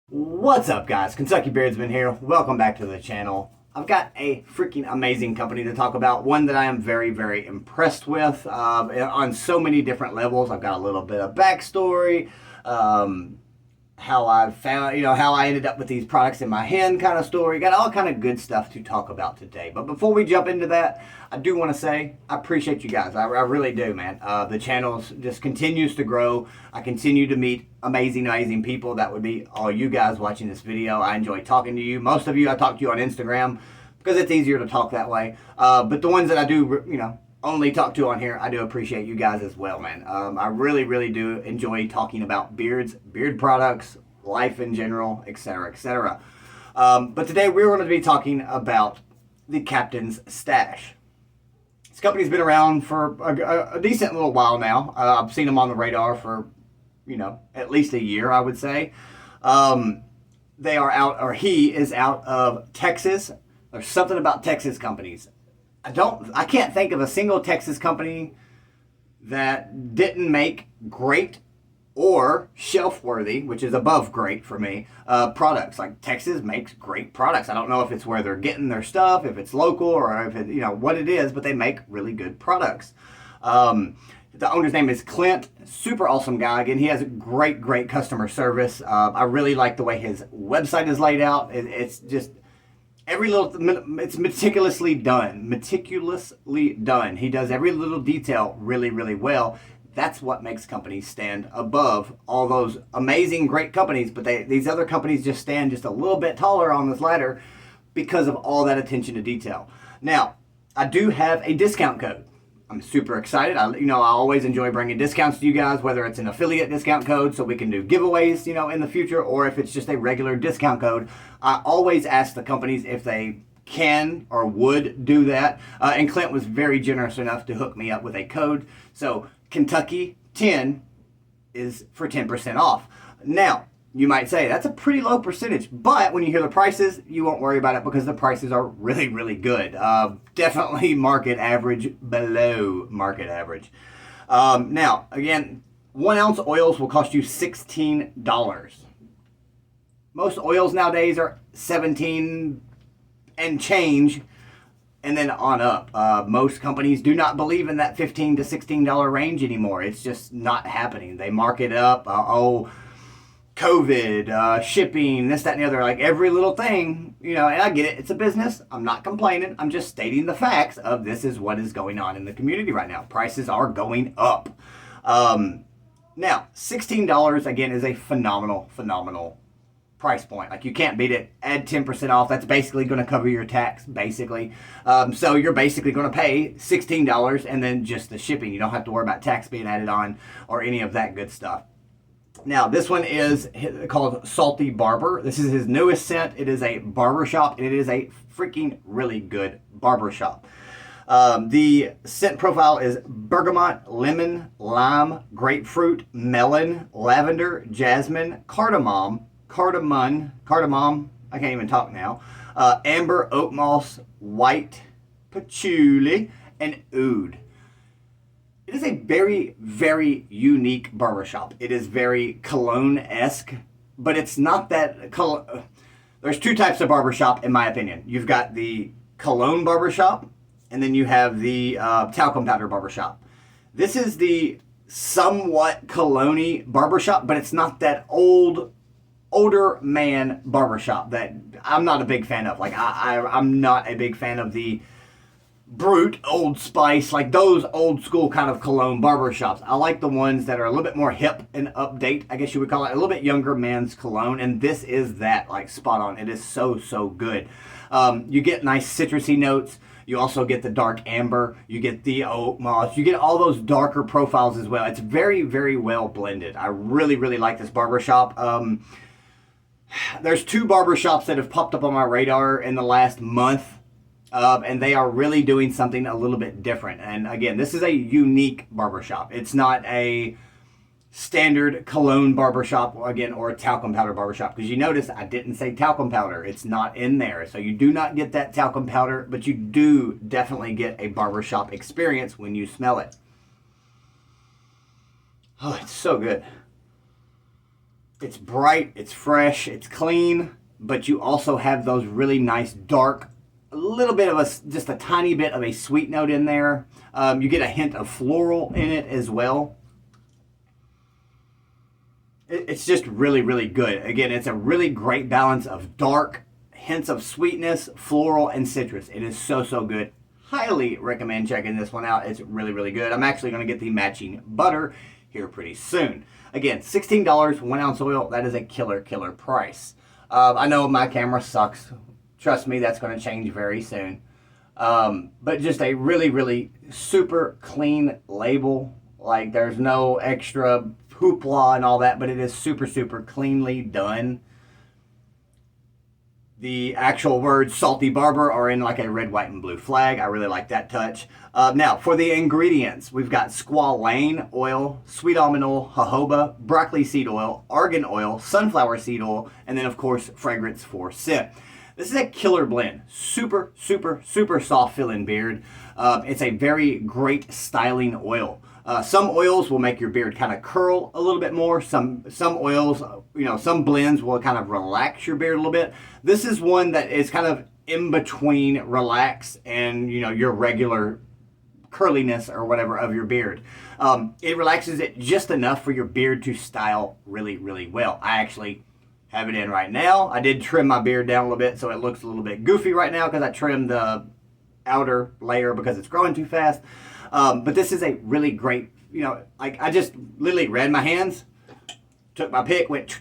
What's up, guys? Kentucky Beardsman here. Welcome back to the channel. I've got a freaking amazing company to talk about, one that I am very, very impressed with on so many different levels. I've got a little bit of backstory, how I found, how I ended up with these products in my hand kind of story. Got all kind of good stuff to talk about today. But before we jump into that, I do want to say I appreciate you guys. I really do, man. The channel just continues to grow. I continue to meet amazing people. That would be all you guys watching this video. I enjoy talking to you. Most of you, I talk to you on Instagram because it's easier to talk that way. But the ones that I do, only talk to on here, I do appreciate you guys as well, man. I really do enjoy talking about beards, beard products, life in general, etc., etc. But today we're going to be talking about the Captain's Stash. This company's been around for a decent little while now. I've seen them on the radar for, at least a year, I would say. They are out, or he is out of Texas. There's something about Texas companies. I can't think of a single Texas company that didn't make great or shelf-worthy, which is above great for me, products. Like, Texas makes great products. I don't know if it's where they're getting their stuff, if it's local, or if it, what it is, but they make really good products. The owner's name is Clint. Super awesome guy. Again, he has great customer service. I really like the way his website is laid out. It's just... it's meticulously done. He does every little detail really well. That's what makes companies stand above all those amazing, great companies. But these other companies just stand just a little bit taller on this ladder because of all that attention to detail. Now, I do have a discount code. I'm super excited. I always enjoy bringing discounts to you guys, whether it's an affiliate discount code so we can do giveaways, in the future, or if it's just a regular discount code. I always ask the companies if they can or would do that. And Clint was very generous enough to hook me up with a code. So KENTUCKY10 is for 10% off. Now, you might say that's a pretty low percentage, but when you hear the prices, you won't worry about it because the prices are really good. Definitely market average, below market average. Now, again, 1 ounce oils will cost you $16. Most oils nowadays are 17 and change, and then on up. Most companies do not believe in that $15 to $16 range anymore. It's just not happening. They mark it up. COVID, shipping, this, that, and the other, like every little thing, and I get it. It's a business. I'm not complaining. I'm just stating the facts of this is what is going on in the community right now. Prices are going up. Now, $16, again, is a phenomenal price point. Like, you can't beat it. Add 10% off. That's basically going to cover your tax, basically. So you're basically going to pay $16 and then just the shipping. You don't have to worry about tax being added on or any of that good stuff. Now, this one is called Salty Barber. This is his newest scent. It is a barbershop, and it is a freaking really good barbershop. The scent profile is bergamot, lemon, lime, grapefruit, melon, lavender, jasmine, cardamom, I can't even talk now, amber, oat moss, white patchouli, and oud. It is a very unique barbershop. It is very cologne-esque, but it's not that there's two types of barbershop, in my opinion. You've got the cologne barbershop, and then you have the talcum powder barbershop. This is the somewhat cologne-y barbershop, but it's not that older man barbershop that I'm not a big fan of. Like, I'm not a big fan of the Brute, Old Spice, like those old school kind of cologne barbershops. I like the ones that are a little bit more hip and update, I guess you would call it, a little bit younger man's cologne, and this is that, like, spot on. It is so good. You get nice citrusy notes. You also get the dark amber. You get the oat moss. You get all those darker profiles as well. It's very well blended. I really like this barbershop. There's 2 barbershops that have popped up on my radar in the last month. And they are really doing something a little bit different. And again, this is a unique barbershop. It's not a standard cologne barbershop, again, or a talcum powder barbershop. Because you notice I didn't say talcum powder. It's not in there. So you do not get that talcum powder, but you do definitely get a barbershop experience when you smell it. Oh, it's so good. It's bright, it's fresh, it's clean, but you also have those really nice dark, a little bit of just a tiny bit of a sweet note in there. You get a hint of floral in it as well. It's just really, really good. Again, it's a really great balance of dark, hints of sweetness, floral, and citrus. It is so, so good. Highly recommend checking this one out. It's really, really good. I'm actually going to get the matching butter here pretty soon. Again, $16, 1 ounce oil. That is a killer, killer price. I know my camera sucks. Trust me, that's going to change very soon. But just a really, really super clean label. Like, there's no extra hoopla and all that, but it is super, super cleanly done. The actual words Salty Barber are in like a red, white, and blue flag. I really like that touch. Now, for the ingredients, we've got squalane oil, sweet almond oil, jojoba, broccoli seed oil, argan oil, sunflower seed oil, and then, of course, fragrance for scent. This is a killer blend. Super, super, super soft filling beard. It's a very great styling oil. Some oils will make your beard kind of curl a little bit more. Some oils, some blends will kind of relax your beard a little bit. This is one that is kind of in between relax and, your regular curliness or whatever of your beard. It relaxes it just enough for your beard to style really, really well. I actually have it in right now. I did trim my beard down a little bit, so it looks a little bit goofy right now because I trimmed the outer layer because it's growing too fast. But this is a really great, like I just literally ran my hands, took my pick, went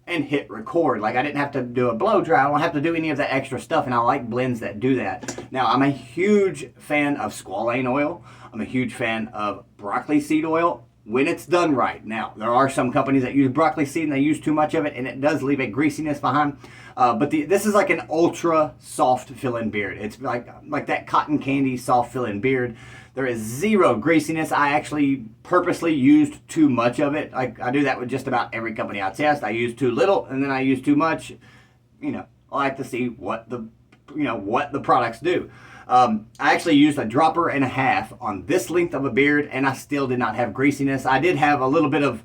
and hit record. Like I didn't have to do a blow dry. I don't have to do any of that extra stuff. And I like blends that do that. Now, I'm a huge fan of squalane oil. I'm a huge fan of broccoli seed oil when it's done right. Now, there are some companies that use broccoli seed and they use too much of it and it does leave a greasiness behind. But this is like an ultra soft filling beard. It's like that cotton candy soft filling beard. There is zero greasiness. I actually purposely used too much of it. I do that with just about every company I test. I use too little and then I use too much. I like to see what the products do. I actually used a dropper and a half on this length of a beard and I still did not have greasiness. I did have a little bit of,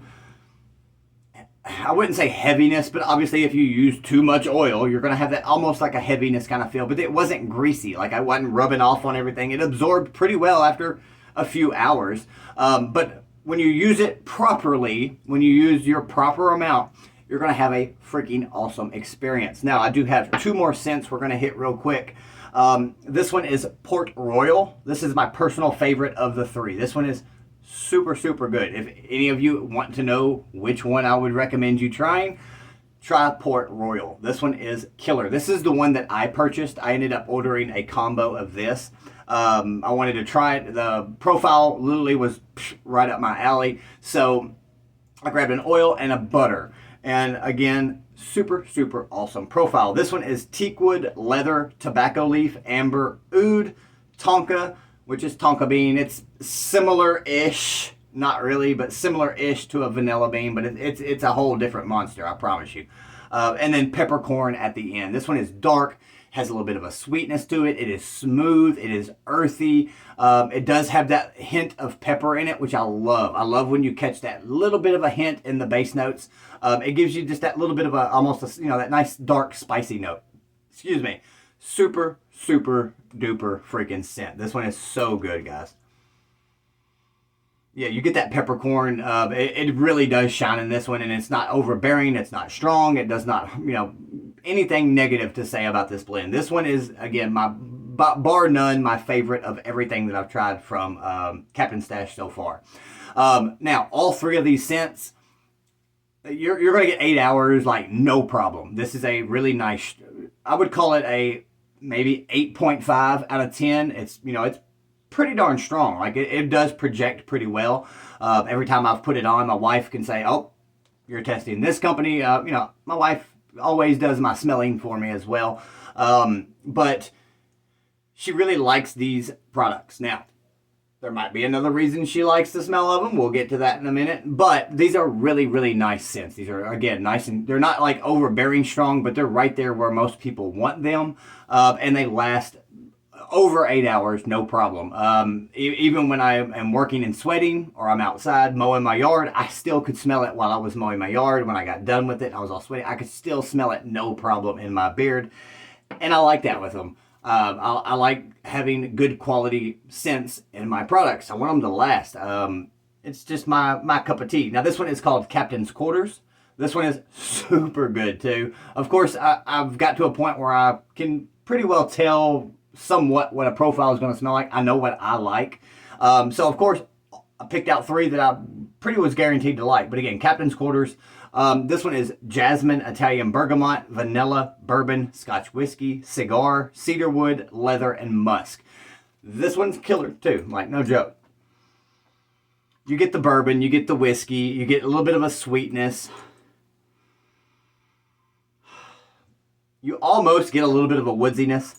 I wouldn't say heaviness, but obviously if you use too much oil, you're going to have that almost like a heaviness kind of feel, but it wasn't greasy. Like I wasn't rubbing off on everything. It absorbed pretty well after a few hours. But when you use it properly, when you use your proper amount, you're going to have a freaking awesome experience. Now, I do have 2 more scents we're going to hit real quick. This one is Port Royal. This is my personal favorite of the 3. This one is super, super good. If any of you want to know which one I would recommend you trying, try Port Royal. This one is killer. This is the one that I purchased. I ended up ordering a combo of this. I wanted to try it. The profile literally was right up my alley. So I grabbed an oil and a butter. And again, super, super awesome profile. This one is teakwood, leather, tobacco leaf, amber, oud, tonka, which is tonka bean. It's similar-ish, not really, but similar-ish to a vanilla bean, but it's a whole different monster, I promise you. And then peppercorn at the end. This one is dark, has a little bit of a sweetness to it. It is smooth. It is earthy. It does have that hint of pepper in it, which I love. I love when you catch that little bit of a hint in the base notes. It gives you just that little bit of that nice dark spicy note. Excuse me. Super, super duper freaking scent. This one is so good, guys. Yeah, you get that peppercorn. It really does shine in this one, and it's not overbearing. It's not strong. It does not, anything negative to say about this blend. This one is, again, bar none, my favorite of everything that I've tried from Captain Stash so far. Now, all 3 of these scents, you're going to get 8 hours, like, no problem. This is a really nice, I would call it a maybe 8.5 out of 10. It's pretty darn strong. Like it does project pretty well. Every time I've put it on, my wife can say, "Oh, you're testing this company." My wife always does my smelling for me as well. But she really likes these products. Now, there might be another reason she likes the smell of them. We'll get to that in a minute. But these are really, really nice scents. These are, again, nice, and they're not like overbearing strong, but they're right there where most people want them. And they last over 8 hours, no problem. Even when I am working and sweating, or I'm outside mowing my yard, I still could smell it while I was mowing my yard. When I got done with it, I was all sweaty. I could still smell it, no problem, in my beard. And I like that with them. I like having good quality scents in my products. I want them to last. It's just my cup of tea. Now, this one is called Captain's Quarters. This one is super good, too. Of course, I've got to a point where I can pretty well tell somewhat what a profile is going to smell like. I know what I like. So, of course, I picked out 3 that I pretty was guaranteed to like. But again, Captain's Quarters. This one is Jasmine, Italian Bergamot, Vanilla, Bourbon, Scotch Whiskey, Cigar, Cedarwood, Leather, and Musk. This one's killer, too. Like, no joke. You get the bourbon, you get the whiskey, you get a little bit of a sweetness. You almost get a little bit of a woodsiness.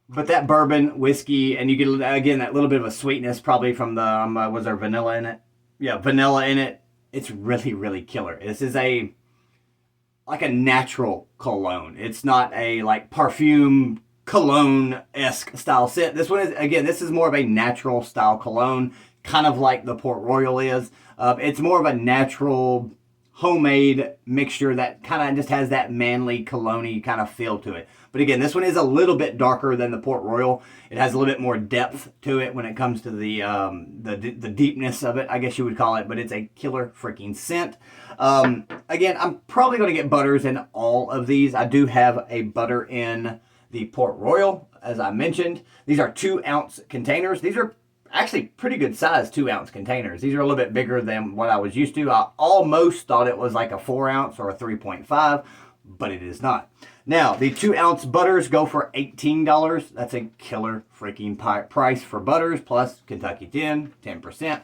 But that bourbon, whiskey, and you get, again, that little bit of a sweetness probably from the, was there vanilla in it? Yeah, vanilla in it. It's really, really killer. This is like a natural cologne. It's not a like parfume cologne-esque style scent. This one is, again, this is more of a natural style cologne, kind of like the Port Royal is. It's more of a natural homemade mixture that kind of just has that manly cologne-y kind of feel to it. But again, this one is a little bit darker than the Port Royal. It has a little bit more depth to it when it comes to the deepness of it, I guess you would call it. But it's a killer freaking scent. Again, I'm probably going to get butters in all of these. I do have a butter in the Port Royal, as I mentioned. These are 2-ounce containers. These are actually pretty good size 2-ounce containers. These are a little bit bigger than what I was used to. I almost thought it was like a 4-ounce or a 3.5, but it is not. Now, the 2-ounce butters go for $18. That's a killer freaking price for butters, plus KENTUCKY10, 10%.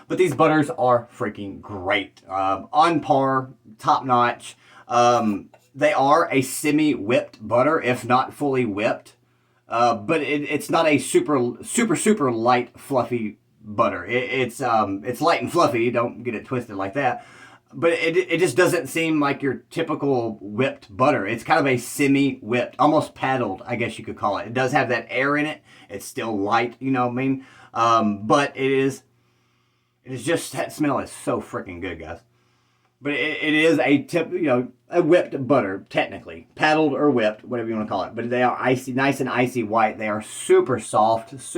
But these butters are freaking great. On par, top notch. They are a semi-whipped butter, if not fully whipped. But it's not a super light, fluffy butter. It's light and fluffy. Don't get it twisted like that. But it just doesn't seem like your typical whipped butter. It's kind of a semi-whipped, almost paddled, I guess you could call it. It does have that air in it. It's still light, you know what I mean? But it is just, that smell is so freaking good, guys. But it is a whipped butter, technically. Paddled or whipped, whatever you want to call it. But they are icy, nice and icy white. They are super soft, just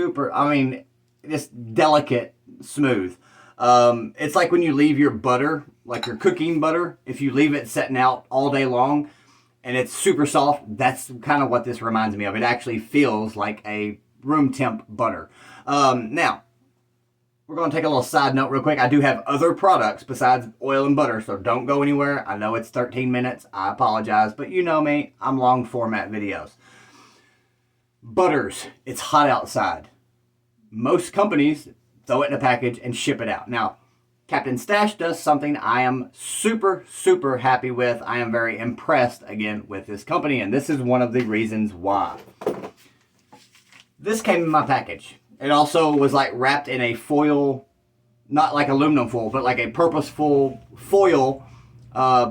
delicate, smooth. It's like when you leave your butter, like your cooking butter, if you leave it setting out all day long and it's super soft, that's kind of what this reminds me of. It actually feels like a room temp butter. Now, we're going to take a little side note real quick. I do have other products besides oil and butter, so don't go anywhere. I know it's 13 minutes. I apologize, but you know me. I'm long format videos. Butters. It's hot outside. Most companies throw it in a package and ship it out. Now, Captain Stash does something I am super, super happy with. I am very impressed, again, with this company, and this is one of the reasons why. This came in my package. It also was like wrapped in a foil, not like aluminum foil, but like a purposeful foil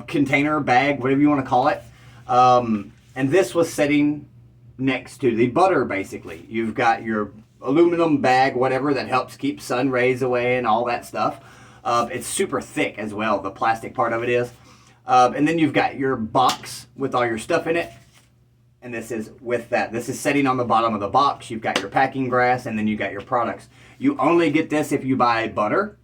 container, bag, whatever you want to call it. And this was sitting next to the butter, basically. You've got your aluminum bag, whatever, that helps keep sun rays away and all that stuff. It's super thick as well, the plastic part of it is. And then you've got your box with all your stuff in it. And this is with that. This is sitting on the bottom of the box. You've got your packing grass, and then you got your products. You only get this if you buy butter,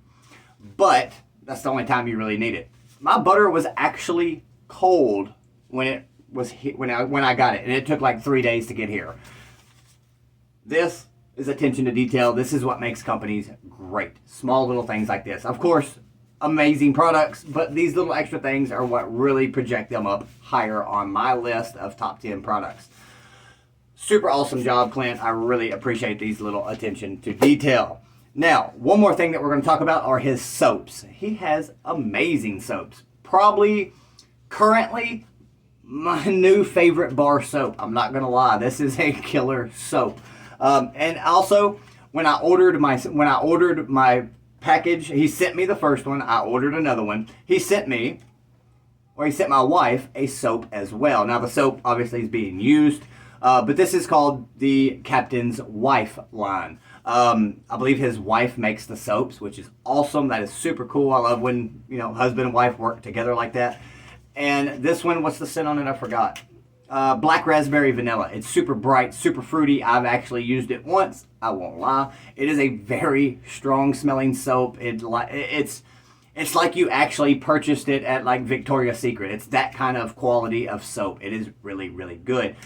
but that's the only time you really need it. My butter was actually cold when it was when I got it, and it took like 3 days to get here. This is attention to detail. This is what makes companies great. Small little things like this. Of course, amazing products, but these little extra things are what really project them up higher on my list of top 10 products. Super awesome job, Clint. I really appreciate these little attention to detail. Now, one more thing that we're going to talk about are his soaps. He has amazing soaps. Probably currently my new favorite bar soap. I'm not going to lie. This is a killer soap. And also, when I ordered my package, he sent me the first one. I ordered another one. He sent my wife a soap as well. Now the soap obviously is being used. But this is called the Captain's Wife line. I believe his wife makes the soaps, which is awesome. That is super cool. I love when, you know, husband and wife work together like that. And this one, what's the scent on it? I forgot. Black raspberry vanilla. It's super bright, super fruity. I've actually used it once. I won't lie. It is a very strong smelling soap. It's like you actually purchased it at like Victoria's Secret. It's that kind of quality of soap. It is really, really good.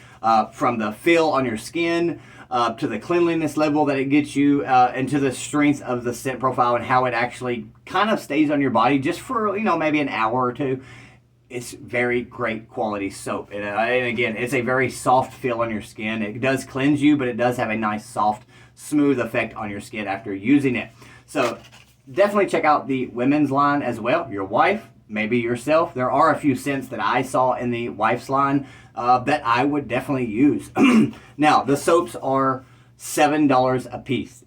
From the feel on your skin, to the cleanliness level that it gets you, and to the strength of the scent profile and how it actually kind of stays on your body just for, you know, maybe an hour or two. It's very great quality soap. And again, it's a very soft feel on your skin. It does cleanse you, but it does have a nice, soft, smooth effect on your skin after using it. So definitely check out the women's line as well. Your wife, maybe yourself. There are a few scents that I saw in the wife's line that I would definitely use. Now, the soaps are $7 a piece.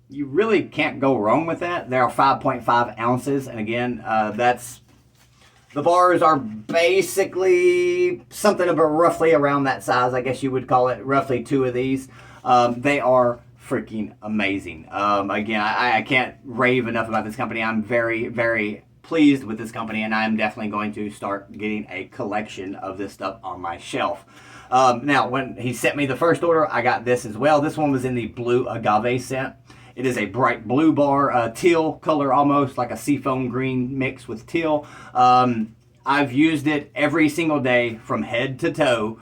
You really can't go wrong with that. They are 5.5 ounces. And again, the bars are basically something about roughly around that size, I guess you would call it, roughly 2 of these. They are freaking amazing. Again, I can't rave enough about this company. I'm very, very pleased with this company, and I'm definitely going to start getting a collection of this stuff on my shelf. Now, when he sent me the first order, I got this as well. This one was in the blue agave scent. It is a bright blue bar, teal color, almost like a seafoam green mixed with teal. I've used it every single day from head to toe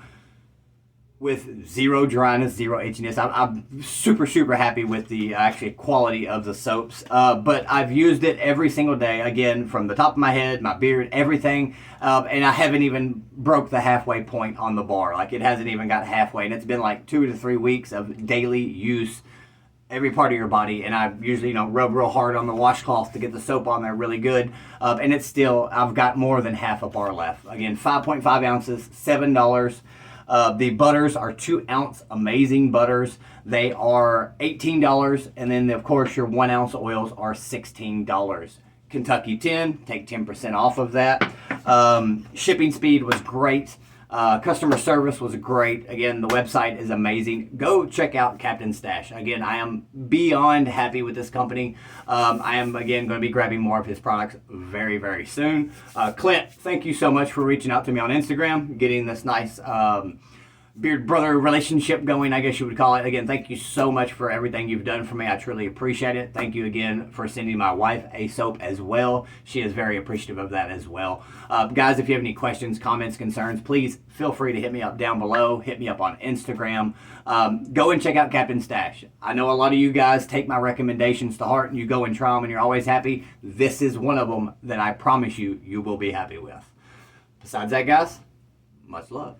with zero dryness, zero itchiness. I'm super, super happy with the actual quality of the soaps. But I've used it every single day, again, from the top of my head, my beard, everything. And I haven't even broke the halfway point on the bar. Like, it hasn't even got halfway. And it's been like 2 to 3 weeks of daily use, every part of your body, and I usually, you know, rub real hard on the washcloth to get the soap on there really good, and it's still, I've got more than half a bar left. Again, 5.5 ounces, $7. The butters are 2 ounce amazing butters. They are $18, and then of course your 1 ounce oils are $16. Kentucky 10, take 10% off of that. Shipping speed was great. Customer service was great. Again, the website is amazing. Go check out Captain Stash. Again, I am beyond happy with this company. I am, again, going to be grabbing more of his products very, very soon. Clint, thank you so much for reaching out to me on Instagram, getting this nice beard brother relationship going, I guess you would call it. Again, thank you so much for everything you've done for me. I truly appreciate it. Thank you again for sending my wife a soap as well. She is very appreciative of that as well. Guys, if you have any questions, comments, concerns, please feel free to hit me up down below. Hit me up on Instagram. Go and check out Captain Stash. I know a lot of you guys take my recommendations to heart and you go and try them and you're always happy. This is one of them that I promise you, you will be happy with. Besides that, guys, much love.